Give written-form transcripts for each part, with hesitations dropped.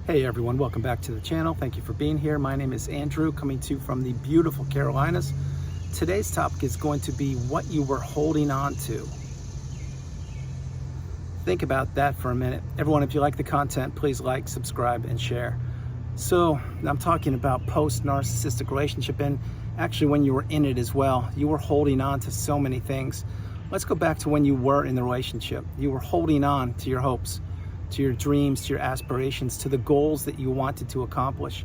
Hey everyone, welcome back to the channel. Thank you for being here. My name is Andrew, coming to you from the beautiful Carolinas. Today's topic is going to be what you were holding on to. Think about that for a minute. Everyone, if you like the content, please like, subscribe, and share. So I'm talking about post-narcissistic relationship, and actually when you were in it as well, you were holding on to so many things. Let's go back to when you were in the relationship. You were holding on to your hopes, to your dreams, to your aspirations, to the goals that you wanted to accomplish.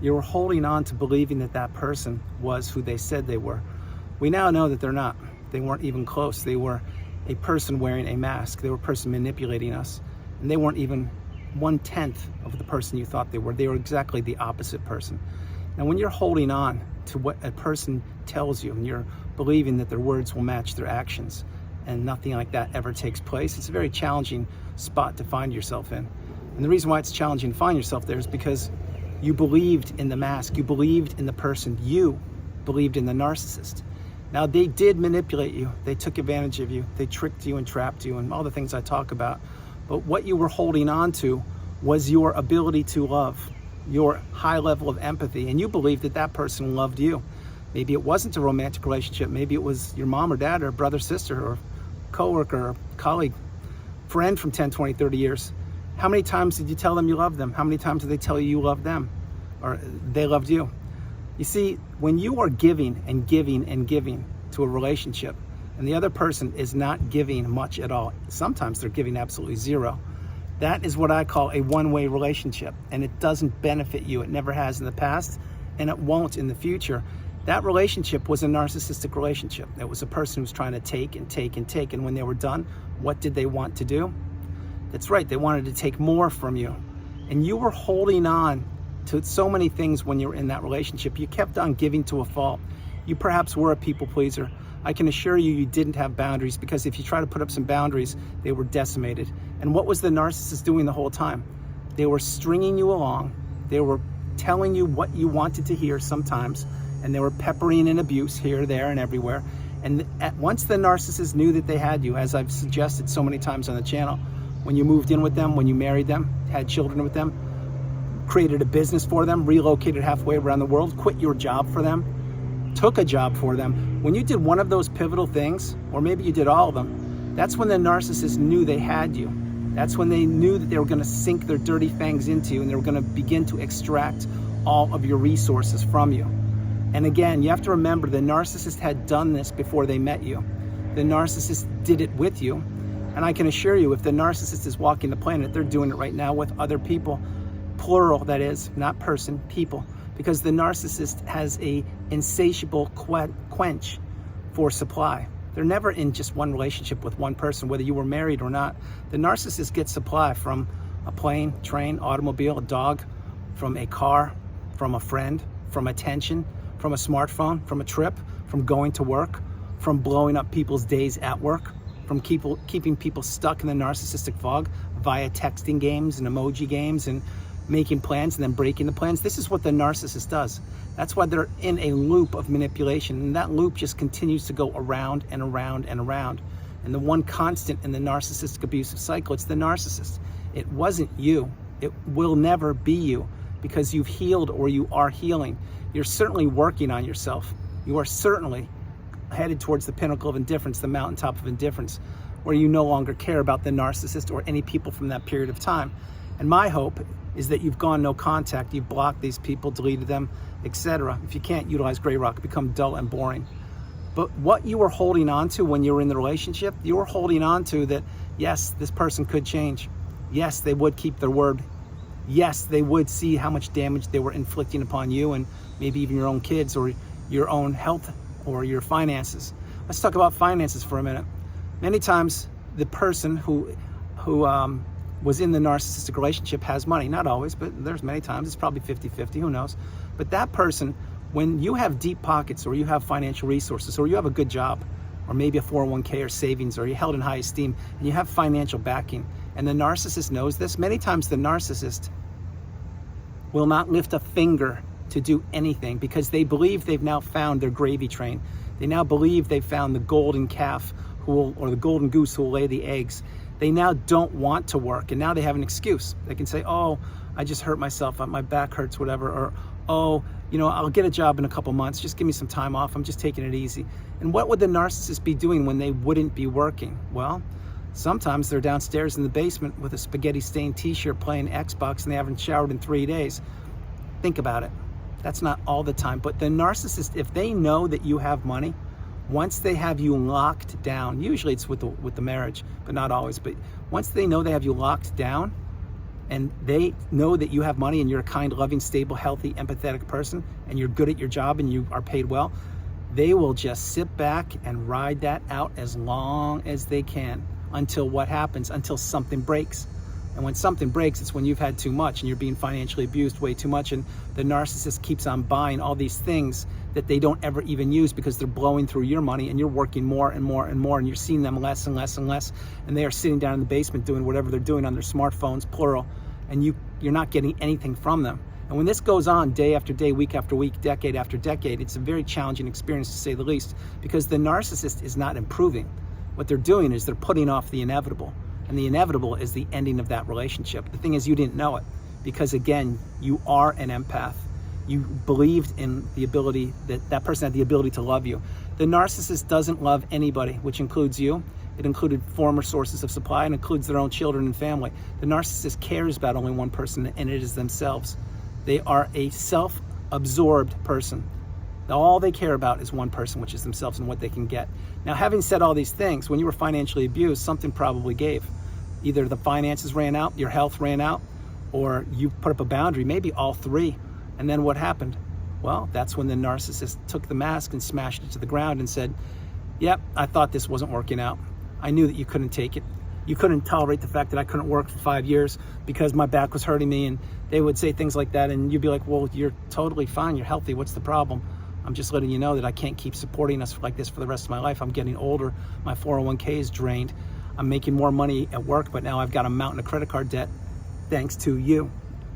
You were holding on to believing that that person was who they said they were. We now know that they're not. They weren't even close. They were a person wearing a mask. They were a person manipulating us. And they weren't even 1/10 of the person you thought they were. They were exactly the opposite person. Now, when you're holding on to what a person tells you and you're believing that their words will match their actions, and nothing like that ever takes place, it's a very challenging spot to find yourself in. And the reason why it's challenging to find yourself there is because you believed in the mask, you believed in the person, you believed in the narcissist. Now, they did manipulate you, they took advantage of you, they tricked you and trapped you and all the things I talk about. But what you were holding on to was your ability to love, your high level of empathy, and you believed that that person loved you. Maybe it wasn't a romantic relationship, maybe it was your mom or dad or brother, sister, or coworker, or colleague, friend from 10, 20, 30 years. How many times did you tell them you loved them? How many times did they tell you you loved them or they loved you? You see, when you are giving and giving and giving to a relationship and the other person is not giving much at all, sometimes they're giving absolutely zero, that is what I call a one-way relationship, and it doesn't benefit you. It never has in the past, and it won't in the future. That relationship was a narcissistic relationship. It was a person who was trying to take and take and take, and when they were done, what did they want to do? That's right, they wanted to take more from you. And you were holding on to so many things when you were in that relationship. You kept on giving to a fault. You perhaps were a people pleaser. I can assure you, you didn't have boundaries, because if you try to put up some boundaries, they were decimated. And what was the narcissist doing the whole time? They were stringing you along. They were telling you what you wanted to hear sometimes, and they were peppering in abuse here, there, and everywhere. And once the narcissist knew that they had you, as I've suggested so many times on the channel, when you moved in with them, when you married them, had children with them, created a business for them, relocated halfway around the world, quit your job for them, took a job for them, when you did one of those pivotal things, or maybe you did all of them, that's when the narcissist knew they had you. That's when they knew that they were going to sink their dirty fangs into you, and they were going to begin to extract all of your resources from you. And again, you have to remember, the narcissist had done this before they met you. The narcissist did it with you. And I can assure you, if the narcissist is walking the planet, they're doing it right now with other people. Plural, that is, not person, people. Because the narcissist has a insatiable quench for supply. They're never in just one relationship with one person, whether you were married or not. The narcissist gets supply from a plane, train, automobile, a dog, from a car, from a friend, from attention, from a smartphone, from a trip, from going to work, from blowing up people's days at work, from keeping people stuck in the narcissistic fog via texting games and emoji games and making plans and then breaking the plans. This is what the narcissist does. That's why they're in a loop of manipulation, and that loop just continues to go around and around and around. And the one constant in the narcissistic abusive cycle, it's the narcissist. It wasn't you. It will never be you, because you've healed, or you are healing. You're certainly working on yourself. You are certainly headed towards the pinnacle of indifference, the mountaintop of indifference, where you no longer care about the narcissist or any people from that period of time. And my hope is that you've gone no contact, you've blocked these people, deleted them, etc. If you can't, utilize gray rock, become dull and boring. But what you were holding on to when you were in the relationship, you were holding on to that, yes, this person could change. Yes, they would keep their word. Yes, they would see how much damage they were inflicting upon you and maybe even your own kids or your own health or your finances. Let's talk about finances for a minute. Many times the person who was in the narcissistic relationship has money. Not always, but there's many times. It's probably 50-50, who knows. But that person, when you have deep pockets, or you have financial resources, or you have a good job, or maybe a 401k or savings, or you're held in high esteem, and you have financial backing, and the narcissist knows this, many times the narcissist will not lift a finger to do anything, because they believe they've now found their gravy train. They now believe they've found the golden calf or the golden goose who will lay the eggs. They now don't want to work, and now they have an excuse. They can say, oh, I just hurt myself, my back hurts, whatever, or, oh, I'll get a job in a couple months, just give me some time off, I'm just taking it easy. And what would the narcissist be doing when they wouldn't be working? Well, sometimes they're downstairs in the basement with a spaghetti-stained t-shirt playing Xbox and they haven't showered in 3 days. Think about it. That's not all the time. But the narcissist, if they know that you have money, once they have you locked down, usually it's with the marriage, but not always, but once they know they have you locked down and they know that you have money and you're a kind, loving, stable, healthy, empathetic person and you're good at your job and you are paid well, they will just sit back and ride that out as long as they can until what happens? Until something breaks. And when something breaks, it's when you've had too much and you're being financially abused way too much, and the narcissist keeps on buying all these things that they don't ever even use because they're blowing through your money and you're working more and more and more and you're seeing them less and less and less, and they are sitting down in the basement doing whatever they're doing on their smartphones, plural, and you're not getting anything from them. And when this goes on day after day, week after week, decade after decade, it's a very challenging experience to say the least, because the narcissist is not improving. What they're doing is they're putting off the inevitable. And the inevitable is the ending of that relationship. The thing is, you didn't know it because, again, you are an empath. You believed in the ability that person had the ability to love you. The narcissist doesn't love anybody, which includes you. It included former sources of supply and includes their own children and family. The narcissist cares about only one person, and it is themselves. They are a self-absorbed person. All they care about is one person, which is themselves and what they can get. Now, having said all these things, when you were financially abused, something probably gave. Either the finances ran out, your health ran out, or you put up a boundary, maybe all three. And then what happened? Well, that's when the narcissist took the mask and smashed it to the ground and said, yep, I thought this wasn't working out. I knew that you couldn't take it. You couldn't tolerate the fact that I couldn't work for 5 years because my back was hurting me. And they would say things like that. And you'd be like, well, you're totally fine. You're healthy. What's the problem? I'm just letting you know that I can't keep supporting us like this for the rest of my life. I'm getting older. My 401k is drained. I'm making more money at work, but now I've got a mountain of credit card debt thanks to you.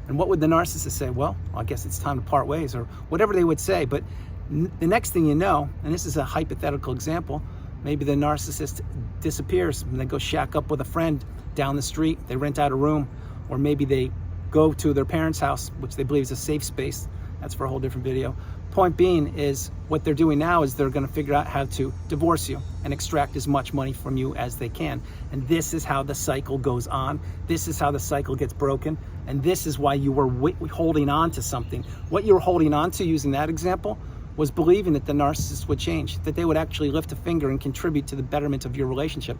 And what would the narcissist say? Well, I guess it's time to part ways, or whatever they would say. But the next thing you know, and this is a hypothetical example, maybe the narcissist disappears and they go shack up with a friend down the street. They rent out a room, or maybe they go to their parents' house, which they believe is a safe space. That's for a whole different video. Point being is what they're doing now is they're going to figure out how to divorce you and extract as much money from you as they can. And this is how the cycle goes on. This is how the cycle gets broken. And this is why you were holding on to something. What you were holding on to, using that example, was believing that the narcissist would change, that they would actually lift a finger and contribute to the betterment of your relationship.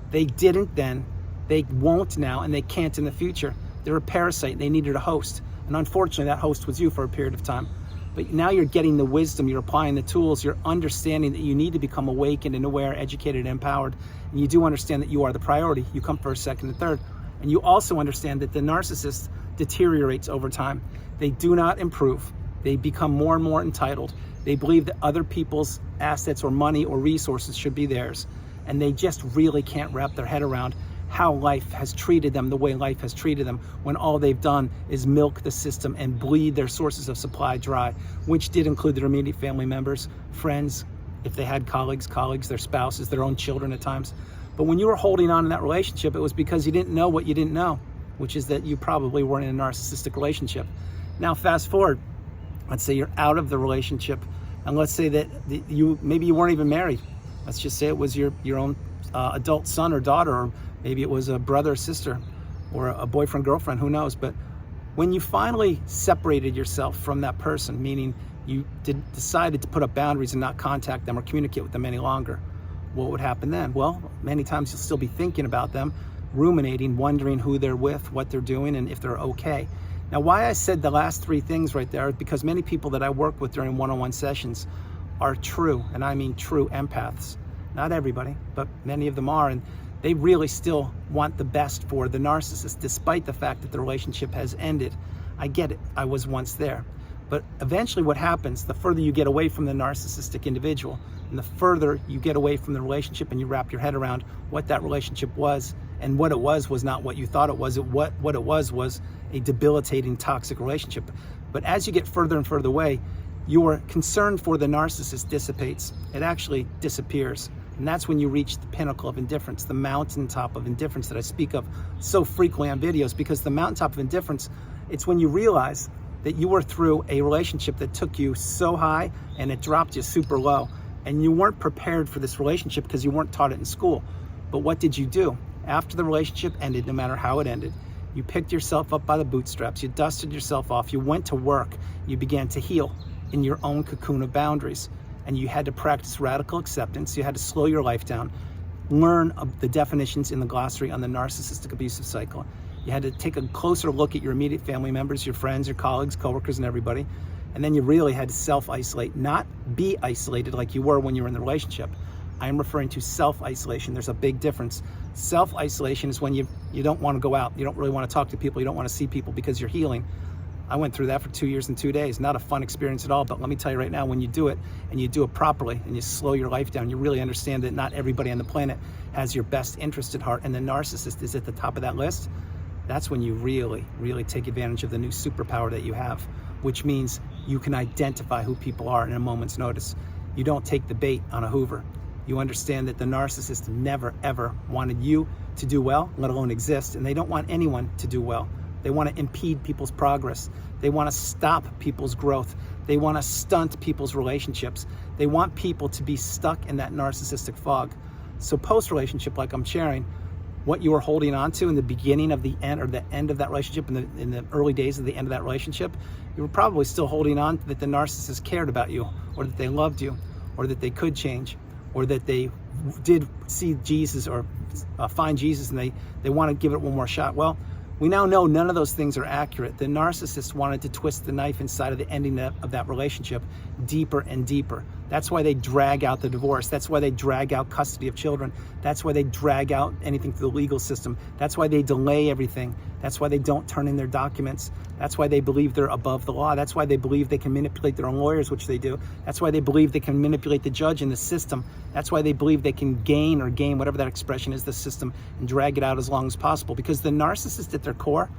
They didn't then, they won't now, and they can't in the future. They're a parasite. They needed a host. And unfortunately, that host was you for a period of time. But now you're getting the wisdom, you're applying the tools, you're understanding that you need to become awakened and aware, educated, and empowered. And you do understand that you are the priority. You come first, second, and third. And you also understand that the narcissist deteriorates over time. They do not improve. They become more and more entitled. They believe that other people's assets or money or resources should be theirs. And they just really can't wrap their head around how life has treated them the way life has treated them, when all they've done is milk the system and bleed their sources of supply dry, which did include their immediate family members, friends, if they had colleagues, their spouses, their own children at times. But when you were holding on in that relationship, it was because you didn't know what you didn't know, which is that you probably weren't in a narcissistic relationship. Now fast forward, let's say you're out of the relationship, and let's say that maybe you weren't even married. Let's just say it was your own adult son or daughter, or maybe it was a brother or sister, or a boyfriend, girlfriend, who knows. But when you finally separated yourself from that person, meaning you decided to put up boundaries and not contact them or communicate with them any longer, what would happen then? Well, many times you'll still be thinking about them, ruminating, wondering who they're with, what they're doing, and if they're okay. Now, why I said the last three things right there is because many people that I work with during one-on-one sessions are true, and I mean true empaths. Not everybody, but many of them are, and they really still want the best for the narcissist, despite the fact that the relationship has ended. I get it, I was once there. But eventually what happens, the further you get away from the narcissistic individual, and the further you get away from the relationship and you wrap your head around what that relationship was, and what it was not what you thought it was. What it was a debilitating, toxic relationship. But as you get further and further away, your concern for the narcissist dissipates. It actually disappears. And that's when you reach the pinnacle of indifference, the mountaintop of indifference that I speak of so frequently on videos, because the mountaintop of indifference It's when you realize that you were through a relationship that took you so high and it dropped you super low. And you weren't prepared for this relationship because you weren't taught it in school. But what did you do? After the relationship ended, no matter how it ended, you picked yourself up by the bootstraps, you dusted yourself off, you went to work, you began to heal in your own cocoon of boundaries. And you had to practice radical acceptance. You had to slow your life down, learn the definitions in the glossary on the narcissistic abusive cycle. You had to take a closer look at your immediate family members, your friends, your colleagues, coworkers, and everybody. And then you really had to self-isolate, not be isolated like you were when you were in the relationship. I'm referring to self-isolation. There's a big difference. Self-isolation is when you don't want to go out. You don't really want to talk to people. You don't want to see people because you're healing. I went through that for 2 years and 2 days. Not a fun experience at all, but let me tell you right now, when you do it and you do it properly and you slow your life down, you really understand that not everybody on the planet has your best interest at heart, and the narcissist is at the top of that list. That's when you really, really take advantage of the new superpower that you have, which means you can identify who people are in a moment's notice. You don't take the bait on a Hoover. You understand that the narcissist never, ever wanted you to do well, let alone exist, and they don't want anyone to do well. They want to impede people's progress. They want to stop people's growth. They want to stunt people's relationships. They want people to be stuck in that narcissistic fog. So post-relationship, like I'm sharing, what you were holding on to in the beginning of the end, or the end of that relationship, in the early days of the end of that relationship, you were probably still holding on that the narcissist cared about you, or that they loved you, or that they could change, or that they did see Jesus, or find Jesus, and they want to give it one more shot. Well, we now know none of those things are accurate. The narcissist wanted to twist the knife inside of the ending of that relationship deeper and deeper. That's why they drag out the divorce. That's why they drag out custody of children. That's why they drag out anything through the legal system. That's why they delay everything. That's why they don't turn in their documents. That's why they believe they're above the law. That's why they believe they can manipulate their own lawyers, which they do. That's why they believe they can manipulate the judge and the system. That's why they believe they can gain, whatever that expression is, the system, and drag it out as long as possible. Because the narcissist at their core,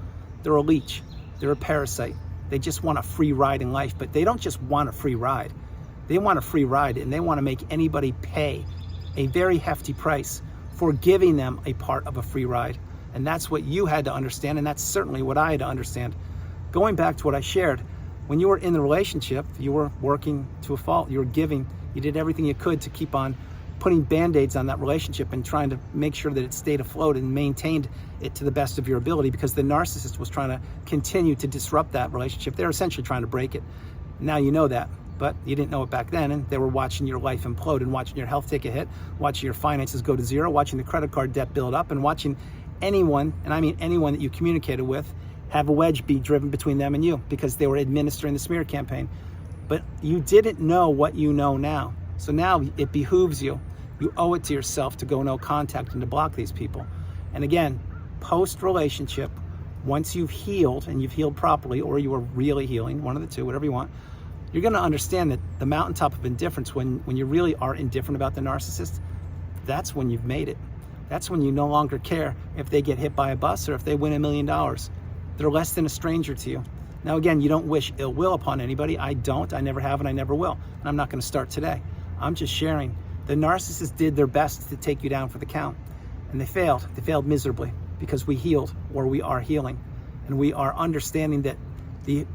they're a leech. They're a parasite. They just want a free ride in life, but they don't just want a free ride. They want a free ride, and they want to make anybody pay a very hefty price for giving them a part of a free ride. And that's what you had to understand, and that's certainly what I had to understand. Going back to what I shared, when you were in the relationship, you were working to a fault. You were giving. You did everything you could to keep on putting Band-Aids on that relationship and trying to make sure that it stayed afloat and maintained it to the best of your ability, because the narcissist was trying to continue to disrupt that relationship. They're essentially trying to break it. Now you know that, but you didn't know it back then, and they were watching your life implode and watching your health take a hit, watching your finances go to zero, watching the credit card debt build up, and watching anyone, and I mean anyone that you communicated with, have a wedge be driven between them and you, because they were administering the smear campaign. But you didn't know what you know now. So now it behooves you. You owe it to yourself to go no contact and to block these people. And again, post-relationship, once you've healed, and you've healed properly, or you are really healing, one of the two, whatever you want, you're going to understand that the mountaintop of indifference, when you really are indifferent about the narcissist, that's when you've made it. That's when you no longer care if they get hit by a bus or if they win $1 million. They're less than a stranger to you. Now, again, you don't wish ill will upon anybody. I don't. I never have, and I never will. And I'm not going to start today. I'm just sharing. The narcissists did their best to take you down for the count, and they failed. They failed miserably, because we healed, or we are healing, and we are understanding that the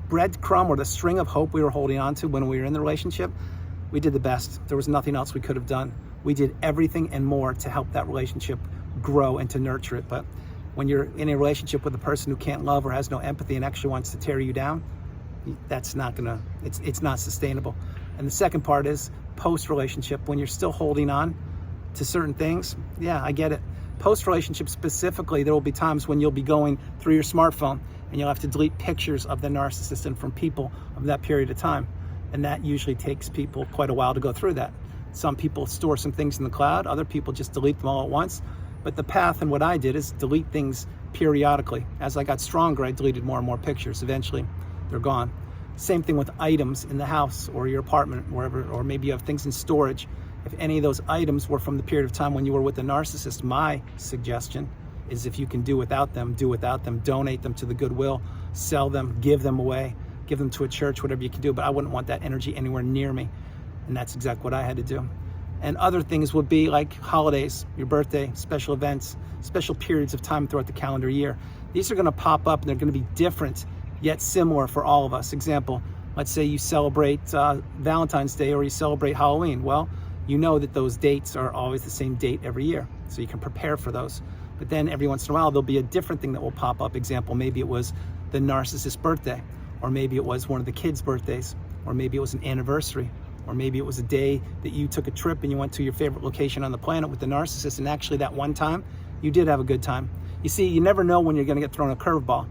breadcrumb or the string of hope we were holding on to when we were in the relationship, we did the best. There was nothing else we could have done. We did everything and more to help that relationship grow and to nurture it. But when you're in a relationship with a person who can't love or has no empathy and actually wants to tear you down, that's not gonna, it's not sustainable. And the second part is post-relationship, when you're still holding on to certain things. Yeah, I get it. Post-relationship specifically, there will be times when you'll be going through your smartphone and you'll have to delete pictures of the narcissist and from people of that period of time. And that usually takes people quite a while to go through that. Some people store some things in the cloud, other people just delete them all at once. But the path and what I did is delete things periodically. As I got stronger, I deleted more and more pictures. Eventually, they're gone. Same thing with items in the house or your apartment, wherever, or maybe you have things in storage. If any of those items were from the period of time when you were with the narcissist, my suggestion is, if you can do without them, do without them. Donate them to the Goodwill, sell them, give them away, give them to a church, whatever you can do. But I wouldn't want that energy anywhere near me. And that's exactly what I had to do. And other things would be like holidays, your birthday, special events, special periods of time throughout the calendar year. These are going to pop up and they're going to be different yet similar for all of us. Example, let's say you celebrate Valentine's Day or you celebrate Halloween. Well, you know that those dates are always the same date every year, so you can prepare for those. But then every once in a while, there'll be a different thing that will pop up. Example, maybe it was the narcissist's birthday, or maybe it was one of the kids' birthdays, or maybe it was an anniversary, or maybe it was a day that you took a trip and you went to your favorite location on the planet with the narcissist, and actually that one time, you did have a good time. You see, you never know when you're gonna get thrown a curveball.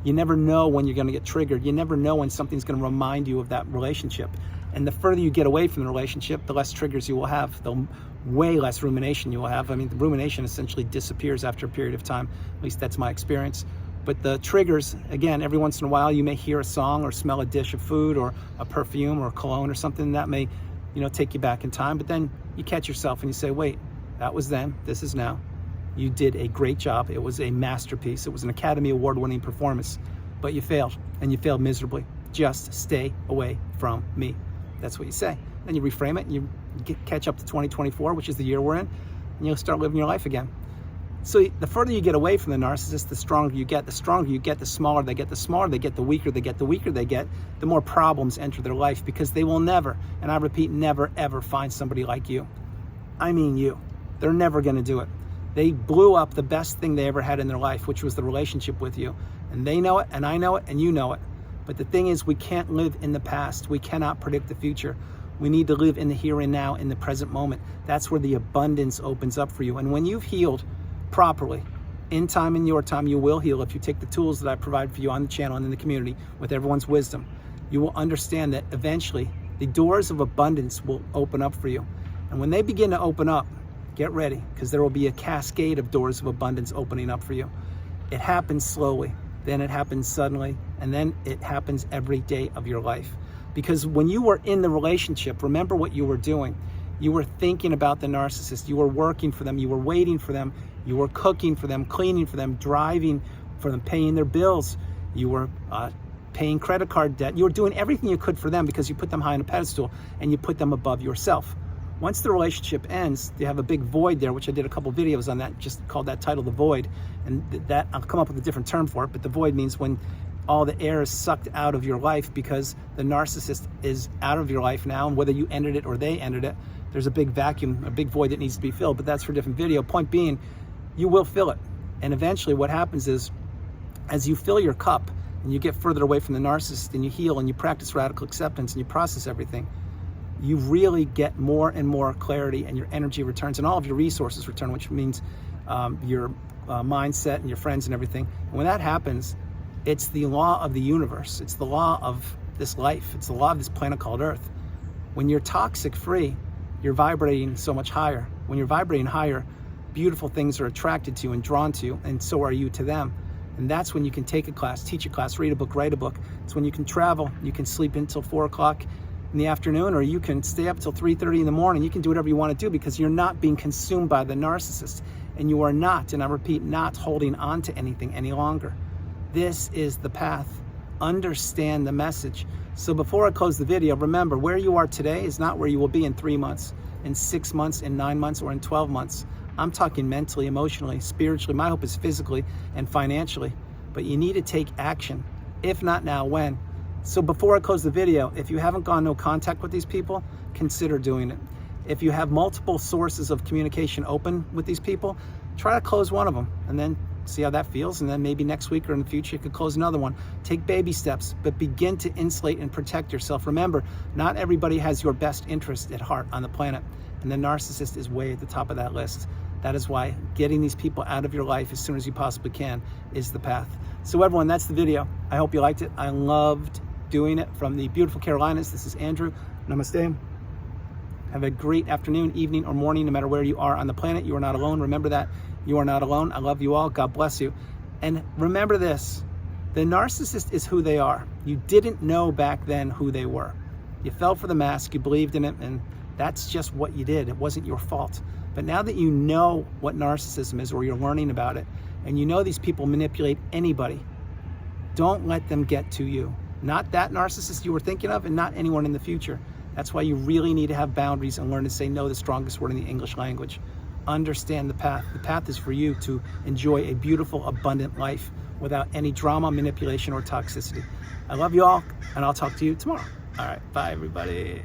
You never know when you're gonna get triggered. You never know when something's gonna remind you of that relationship. And the further you get away from the relationship, the less triggers you will have, the way less rumination you will have. I mean, the rumination essentially disappears after a period of time. At least that's my experience. But the triggers, again, every once in a while, you may hear a song or smell a dish of food or a perfume or a cologne or something that may, take you back in time. But then you catch yourself and you say, wait, that was then, this is now. You did a great job. It was a masterpiece. It was an Academy Award-winning performance, but you failed, and you failed miserably. Just stay away from me. That's what you say. Then you reframe it, and you catch up to 2024, which is the year we're in, and you'll start living your life again. So the further you get away from the narcissist, the stronger you get. The stronger you get, the smaller they get. The smaller they get, the weaker they get. The weaker they get, the more problems enter their life, because they will never, and I repeat, never, ever find somebody like you. I mean you. They're never going to do it. They blew up the best thing they ever had in their life, which was the relationship with you. And they know it, and I know it, and you know it. But the thing is, we can't live in the past. We cannot predict the future. We need to live in the here and now, in the present moment. That's where the abundance opens up for you. And when you've healed properly, in time, in your time, you will heal if you take the tools that I provide for you on the channel and in the community with everyone's wisdom. You will understand that eventually the doors of abundance will open up for you. And when they begin to open up, get ready, because there will be a cascade of doors of abundance opening up for you. It happens slowly, then it happens suddenly, and then it happens every day of your life. Because when you were in the relationship, remember what you were doing. You were thinking about the narcissist. You were working for them. You were waiting for them. You were cooking for them, cleaning for them, driving for them, paying their bills. You were paying credit card debt. You were doing everything you could for them because you put them high on a pedestal and you put them above yourself. Once the relationship ends, you have a big void there, which I did a couple videos on that, just called that title, The Void. And that, I'll come up with a different term for it, but the void means when all the air is sucked out of your life because the narcissist is out of your life now, and whether you ended it or they ended it, there's a big vacuum, a big void that needs to be filled, but that's for a different video. Point being, you will fill it. And eventually what happens is, as you fill your cup and you get further away from the narcissist and you heal and you practice radical acceptance and you process everything, you really get more and more clarity, and your energy returns and all of your resources return, which means your mindset and your friends and everything. And when that happens, it's the law of the universe. It's the law of this life. It's the law of this planet called Earth. When you're toxic free, you're vibrating so much higher. When you're vibrating higher, beautiful things are attracted to you and drawn to you, and so are you to them. And that's when you can take a class, teach a class, read a book, write a book. It's when you can travel. You can sleep until 4 o'clock in the afternoon, or you can stay up till 3:30 in the morning. You can do whatever you want to do because you're not being consumed by the narcissist, and you are not, and I repeat, not holding on to anything any longer. This is the path. Understand the message. So before I close the video, remember, where you are today is not where you will be in 3 months, in 6 months, in 9 months, or in 12 months. I'm talking mentally, emotionally, spiritually. My hope is physically and financially. But you need to take action. If not now, when? So before I close the video, if you haven't gone no contact with these people, consider doing it. If you have multiple sources of communication open with these people, try to close one of them and then see how that feels. And then maybe next week or in the future, you could close another one. Take baby steps, but begin to insulate and protect yourself. Remember, not everybody has your best interest at heart on the planet. And the narcissist is way at the top of that list. That is why getting these people out of your life as soon as you possibly can is the path. So everyone, that's the video. I hope you liked it. I loved doing it from the beautiful Carolinas. This is Andrew. Namaste. Have a great afternoon, evening, or morning, no matter where you are on the planet. You are not alone. Remember that. You are not alone. I love you all. God bless you. And remember this. The narcissist is who they are. You didn't know back then who they were. You fell for the mask. You believed in it. And that's just what you did. It wasn't your fault. But now that you know what narcissism is, or you're learning about it, and you know these people manipulate anybody, don't let them get to you. Not that narcissist you were thinking of, and not anyone in the future. That's why you really need to have boundaries and learn to say no, the strongest word in the English language. Understand the path. The path is for you to enjoy a beautiful, abundant life without any drama, manipulation, or toxicity. I love you all, and I'll talk to you tomorrow. All right, bye everybody.